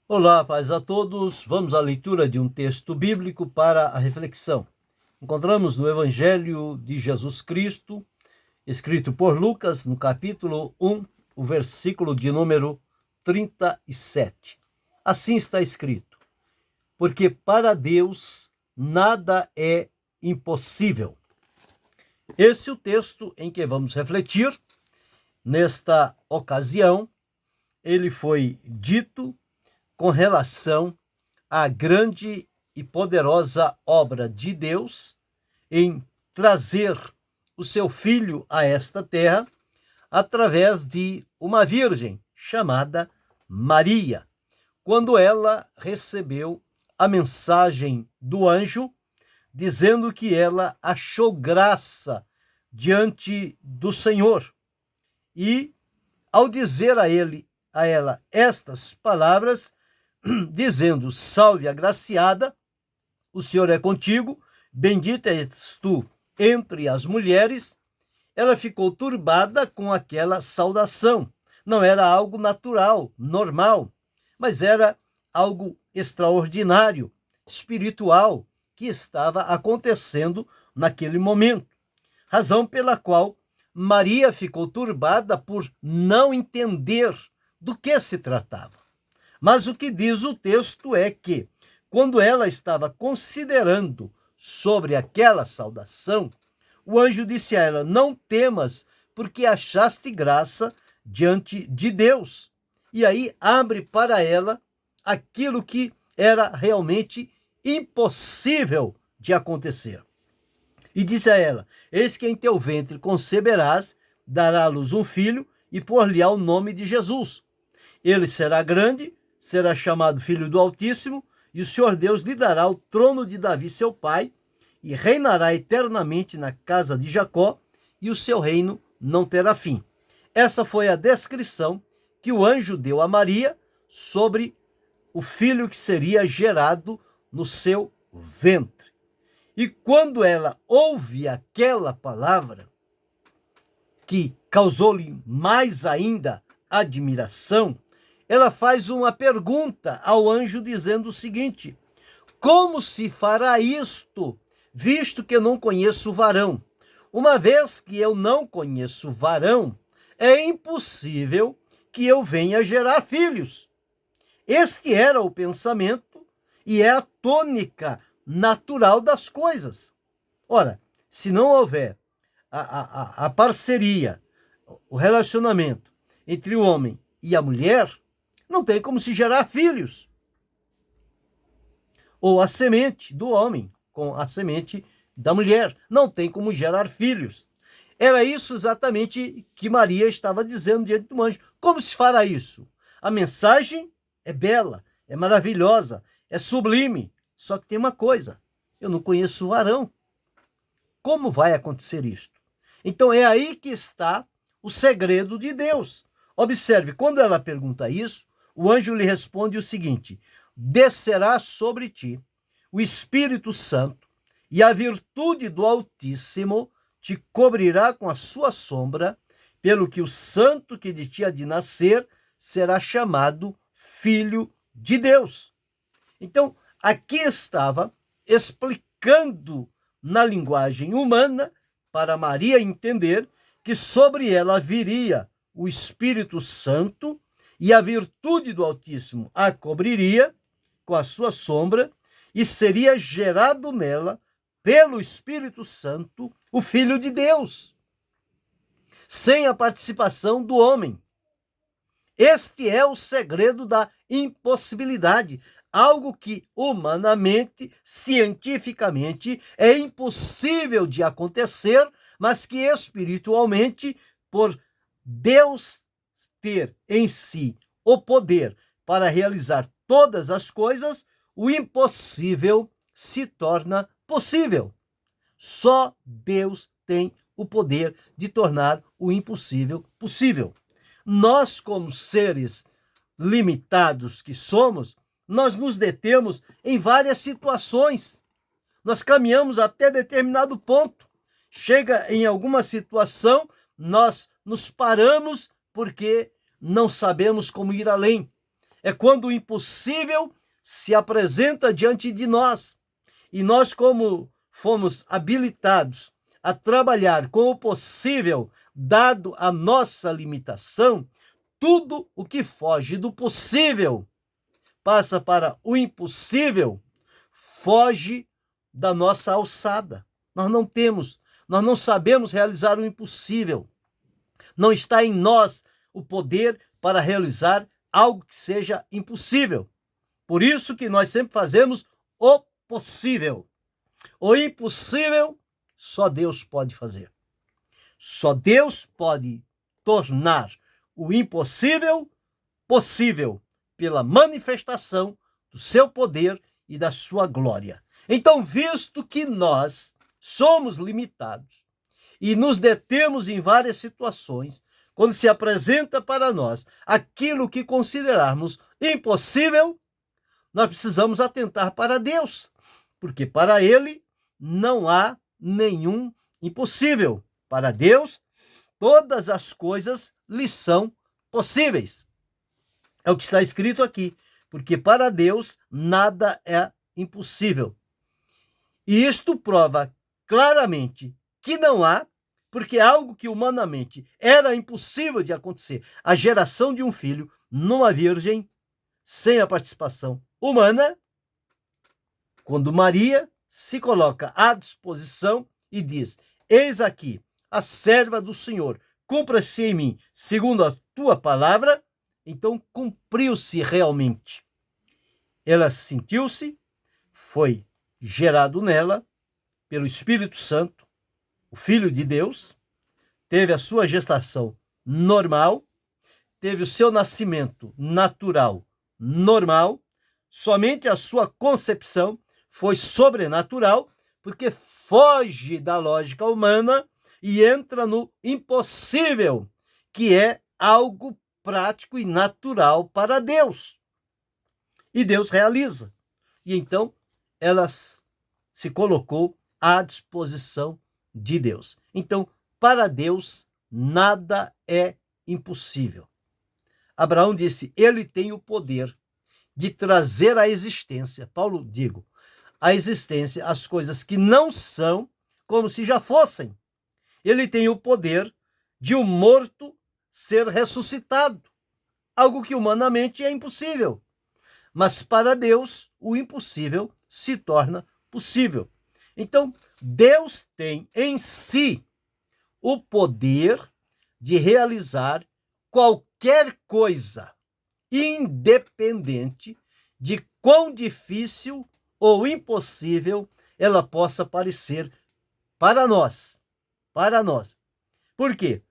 Olá, paz a todos. Vamos à leitura de um texto bíblico para a reflexão. Encontramos no Evangelho de Jesus Cristo, escrito por Lucas, no capítulo 1, o versículo de número 37. Assim está escrito: porque para Deus nada é impossível. Esse é o texto em que vamos refletir. Nesta ocasião, ele foi dito com relação à grande e poderosa obra de Deus em trazer o seu filho a esta terra através de uma virgem chamada Maria, quando ela recebeu a mensagem do anjo dizendo que ela achou graça diante do Senhor. E ao dizer a ela estas palavras, dizendo: salve agraciada, o Senhor é contigo, bendita és tu entre as mulheres, ela ficou turbada com aquela saudação. Não era algo natural, normal, mas era algo extraordinário, espiritual, que estava acontecendo naquele momento. Razão pela qual Maria ficou turbada por não entender do que se tratava. Mas o que diz o texto é que, quando ela estava considerando sobre aquela saudação, o anjo disse a ela: não temas, porque achaste graça diante de Deus. E aí abre para ela aquilo que era realmente impossível de acontecer. E disse a ela: eis que em teu ventre conceberás, dará à luz um filho, e por-lhe-á o nome de Jesus. Ele será grande, será chamado Filho do Altíssimo, e o Senhor Deus lhe dará o trono de Davi, seu pai, e reinará eternamente na casa de Jacó, e o seu reino não terá fim. Essa foi a descrição que o anjo deu a Maria sobre o filho que seria gerado no seu ventre. E quando ela ouve aquela palavra, que causou-lhe mais ainda admiração, ela faz uma pergunta ao anjo dizendo o seguinte: como se fará isto, visto que eu não conheço varão? Uma vez que eu não conheço varão, é impossível que eu venha gerar filhos. Este era o pensamento e é a tônica natural das coisas. Ora, se não houver a parceria, o relacionamento entre o homem e a mulher, não tem como se gerar filhos. Ou a semente do homem com a semente da mulher, não tem como gerar filhos. Era isso exatamente que Maria estava dizendo diante do anjo. Como se fará isso? A mensagem é bela, é maravilhosa, é sublime. Só que tem uma coisa: eu não conheço o varão. Como vai acontecer isto? Então é aí que está o segredo de Deus. Observe, quando ela pergunta isso, o anjo lhe responde o seguinte: descerá sobre ti o Espírito Santo, e a virtude do Altíssimo te cobrirá com a sua sombra, pelo que o santo que de ti há de nascer será chamado Filho de Deus. Então, aqui estava explicando na linguagem humana, para Maria entender que sobre ela viria o Espírito Santo e a virtude do Altíssimo a cobriria com a sua sombra, e seria gerado nela, pelo Espírito Santo, o Filho de Deus, sem a participação do homem. Este é o segredo da impossibilidade, algo que humanamente, cientificamente, é impossível de acontecer, mas que espiritualmente, por Deus ter em si o poder para realizar todas as coisas, o impossível se torna possível. Só Deus tem o poder de tornar o impossível possível. Nós, como seres limitados que somos, nós nos detemos em várias situações. Nós caminhamos até determinado ponto. Chega em alguma situação, nós nos paramos porque não sabemos como ir além. é quando o impossível se apresenta diante de nós. E nós, como fomos habilitados a trabalhar com o possível, dado a nossa limitação, tudo o que foge do possível passa para o impossível, foge da nossa alçada. Nós não sabemos realizar o impossível. Não está em nós o poder para realizar algo que seja impossível. Por isso que nós sempre fazemos o possível. O impossível, só Deus pode fazer. Só Deus pode tornar o impossível possível pela manifestação do seu poder e da sua glória. Então, visto que nós somos limitados e nos detemos em várias situações, quando se apresenta para nós aquilo que considerarmos impossível, nós precisamos atentar para Deus, porque para Ele não há nenhum impossível. Para Deus, todas as coisas lhe são possíveis. É o que está escrito aqui, porque para Deus nada é impossível. E isto prova claramente que não há, porque é algo que humanamente era impossível de acontecer, a geração de um filho numa virgem, sem a participação humana, quando Maria se coloca à disposição e diz: eis aqui a serva do Senhor, cumpra-se em mim segundo a tua palavra, então cumpriu-se realmente. Ela sentiu-se, foi gerado nela pelo Espírito Santo, o Filho de Deus, teve a sua gestação normal, teve o seu nascimento natural normal, somente a sua concepção foi sobrenatural, porque foge da lógica humana e entra no impossível, que é algo prático e natural para Deus. E Deus realiza. E então ela se colocou à disposição de Deus. Então, para Deus, nada é impossível. Abraão disse: ele tem o poder de trazer à existência, à existência as coisas que não são como se já fossem. Ele tem o poder de um morto ser ressuscitado, algo que humanamente é impossível. Mas para Deus, o impossível se torna possível. Então, Deus tem em si o poder de realizar qualquer coisa, independente de quão difícil ou impossível ela possa parecer para nós. Para nós. Por quê?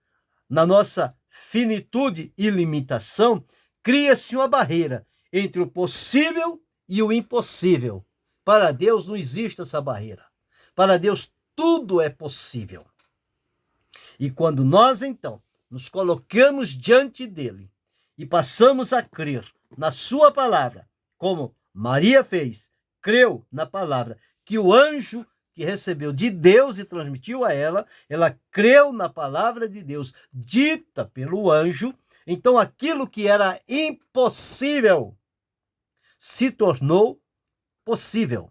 Na nossa finitude e limitação, cria-se uma barreira entre o possível e o impossível. Para Deus não existe essa barreira. Para Deus tudo é possível. E quando nós, então, nos colocamos diante dele e passamos a crer na sua palavra, como Maria fez, creu na palavra que o anjo que recebeu de Deus e transmitiu a ela creu na palavra de Deus dita pelo anjo, então aquilo que era impossível se tornou possível.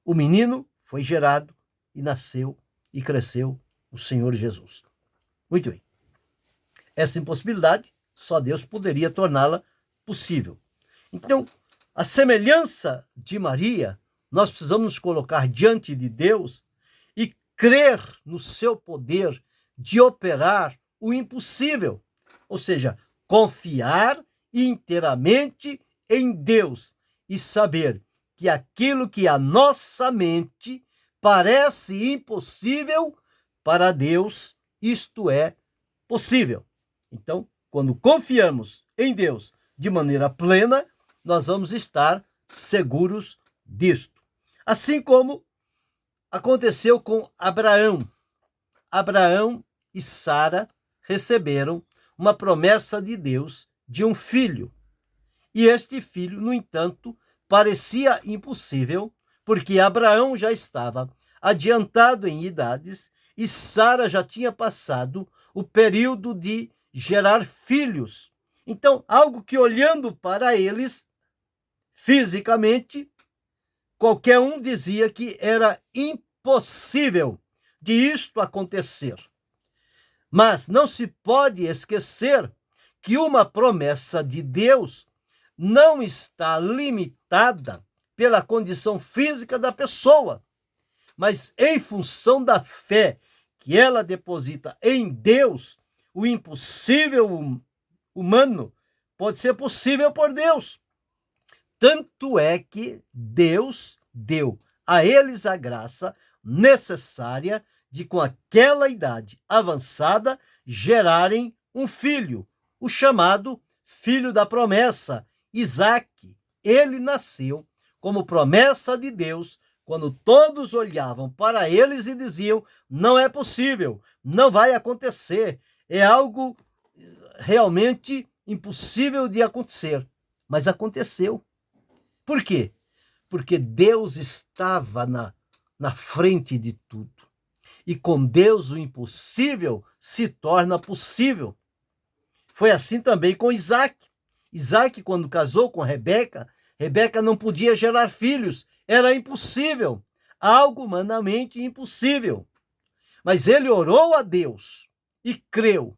O menino foi gerado e nasceu e cresceu o Senhor Jesus. Muito bem. Essa impossibilidade, só Deus poderia torná-la possível. Então, a semelhança de Maria, nós precisamos nos colocar diante de Deus e crer no seu poder de operar o impossível. Ou seja, confiar inteiramente em Deus e saber que aquilo que a nossa mente parece impossível, para Deus isto é possível. Então, quando confiamos em Deus de maneira plena, nós vamos estar seguros disto. Assim como aconteceu com Abraão. Abraão e Sara receberam uma promessa de Deus de um filho. E este filho, no entanto, parecia impossível, porque Abraão já estava adiantado em idades e Sara já tinha passado o período de gerar filhos. Então, algo que olhando para eles, fisicamente, qualquer um dizia que era impossível de isto acontecer. Mas não se pode esquecer que uma promessa de Deus não está limitada pela condição física da pessoa, mas em função da fé que ela deposita em Deus, o impossível humano pode ser possível por Deus. Tanto é que Deus deu a eles a graça necessária de, com aquela idade avançada, gerarem um filho, o chamado filho da promessa, Isaque. Ele nasceu como promessa de Deus, quando todos olhavam para eles e diziam: não é possível, não vai acontecer, é algo realmente impossível de acontecer. Mas aconteceu. Por quê? Porque Deus estava na frente de tudo. E com Deus o impossível se torna possível. Foi assim também com Isaque. Isaque, quando casou com Rebeca, Rebeca não podia gerar filhos, era impossível, algo humanamente impossível. Mas ele orou a Deus e creu.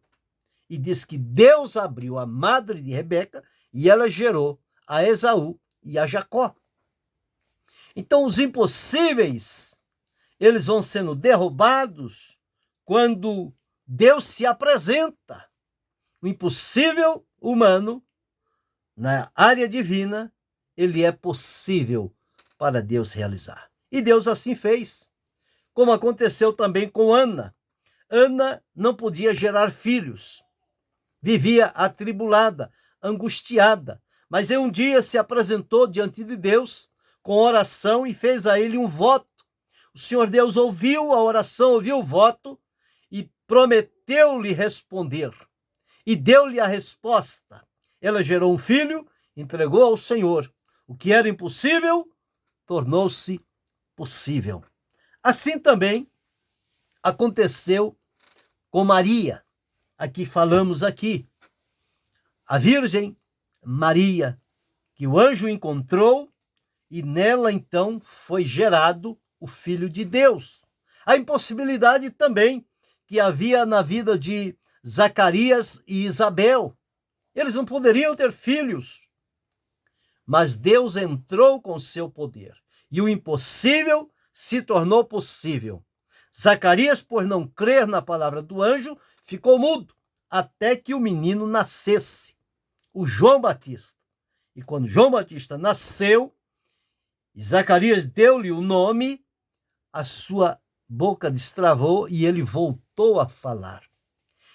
E diz que Deus abriu a madre de Rebeca e ela gerou a Esaú e a Jacó. Então, os impossíveis, eles vão sendo derrubados quando Deus se apresenta. O impossível humano, na área divina, ele é possível para Deus realizar. E Deus assim fez, como aconteceu também com Ana. Ana não podia gerar filhos, vivia atribulada, angustiada, mas em um dia se apresentou diante de Deus com oração e fez a ele um voto. O Senhor Deus ouviu a oração, ouviu o voto e prometeu-lhe responder. E deu-lhe a resposta. Ela gerou um filho, entregou ao Senhor. O que era impossível tornou-se possível. Assim também aconteceu com Maria, a que falamos aqui. A Virgem Maria, que o anjo encontrou e nela então foi gerado o Filho de Deus. A impossibilidade também que havia na vida de Zacarias e Isabel. Eles não poderiam ter filhos, mas Deus entrou com seu poder e o impossível se tornou possível. Zacarias, por não crer na palavra do anjo, ficou mudo até que o menino nascesse, o João Batista. E quando João Batista nasceu, e Zacarias deu-lhe o nome, a sua boca destravou e ele voltou a falar.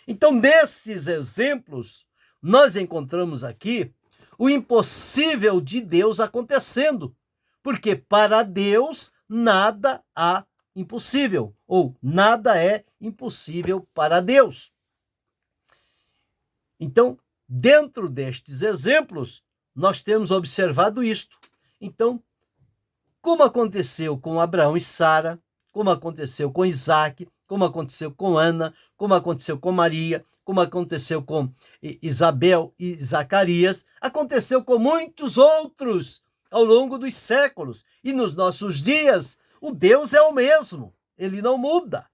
Então, desses exemplos, nós encontramos aqui o impossível de Deus acontecendo, porque para Deus nada há impossível, ou nada é impossível para Deus. Então, dentro destes exemplos, nós temos observado isto. Então, como aconteceu com Abraão e Sara, como aconteceu com Isaque, como aconteceu com Ana, como aconteceu com Maria, como aconteceu com Isabel e Zacarias, aconteceu com muitos outros ao longo dos séculos. E nos nossos dias, o Deus é o mesmo, ele não muda.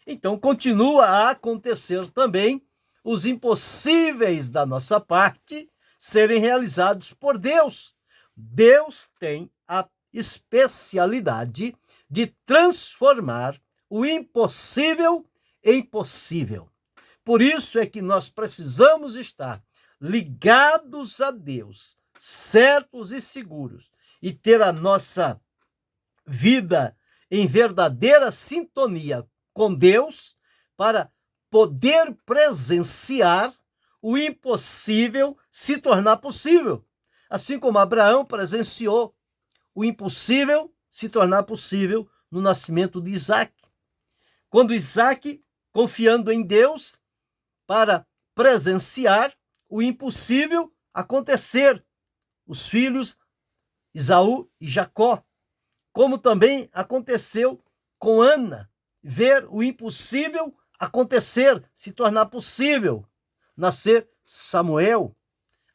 Então, continua a acontecer também os impossíveis da nossa parte serem realizados por Deus. Deus tem a especialidade de transformar o impossível em possível. Por isso é que nós precisamos estar ligados a Deus, certos e seguros, e ter a nossa vida em verdadeira sintonia com Deus para poder presenciar o impossível se tornar possível. Assim como Abraão presenciou o impossível se tornar possível no nascimento de Isaque. Quando Isaque, confiando em Deus, para presenciar o impossível acontecer, os filhos Esaú e Jacó, como também aconteceu com Ana, ver o impossível acontecer, se tornar possível, nascer Samuel.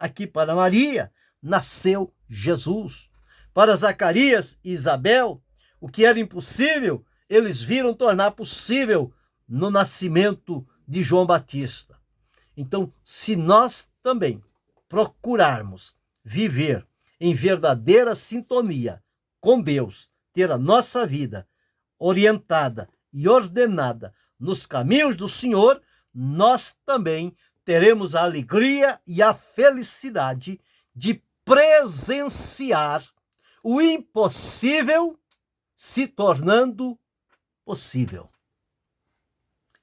aqui para Maria, nasceu Jesus. Para Zacarias e Isabel, o que era impossível, eles viram tornar possível no nascimento de João Batista. Então, se nós também procurarmos viver em verdadeira sintonia com Deus, ter a nossa vida orientada e ordenada nos caminhos do Senhor, nós também teremos a alegria e a felicidade de presenciar o impossível se tornando possível.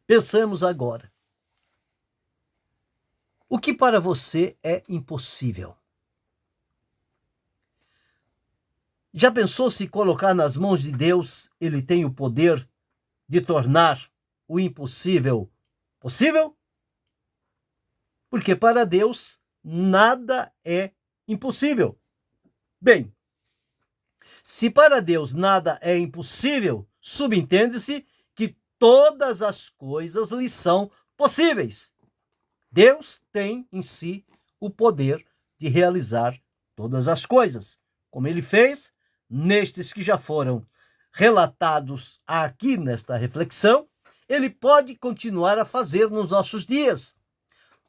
Pensemos agora. O que para você é impossível? Já pensou se colocar nas mãos de Deus, ele tem o poder de tornar o impossível possível? Porque para Deus nada é impossível. Bem, se para Deus nada é impossível, subentende-se que todas as coisas lhe são possíveis. Deus tem em si o poder de realizar todas as coisas, como ele fez nestes que já foram relatados aqui nesta reflexão, ele pode continuar a fazer nos nossos dias.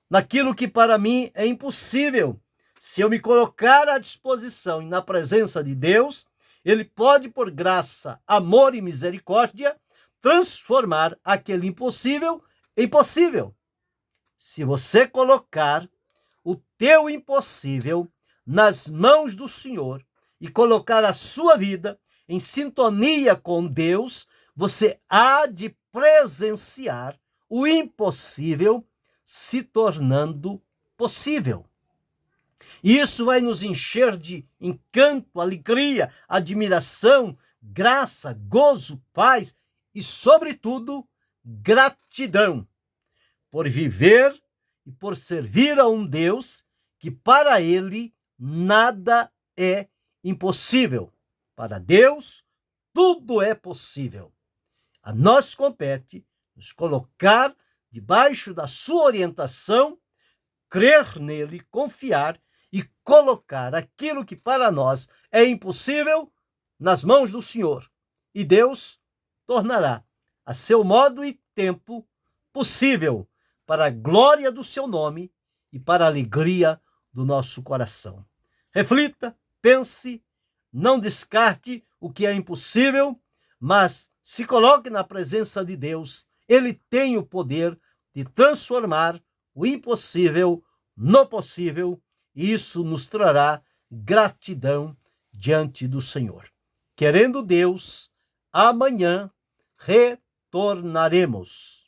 Naquilo que para mim é impossível, se eu me colocar à disposição e na presença de Deus, ele pode, por graça, amor e misericórdia, transformar aquele impossível em possível. Se você colocar o teu impossível nas mãos do Senhor e colocar a sua vida em sintonia com Deus, você há de presenciar o impossível se tornando possível. E isso vai nos encher de encanto, alegria, admiração, graça, gozo, paz e, sobretudo, gratidão por viver e por servir a um Deus que para ele nada é impossível. Para Deus, tudo é possível. A nós compete nos colocar debaixo da sua orientação, crer nele, confiar e colocar aquilo que para nós é impossível nas mãos do Senhor. E Deus tornará a seu modo e tempo possível para a glória do seu nome e para a alegria do nosso coração. Reflita, pense, não descarte o que é impossível, mas se coloque na presença de Deus. Ele tem o poder de transformar o impossível no possível, e isso nos trará gratidão diante do Senhor. Querendo Deus, amanhã retornaremos.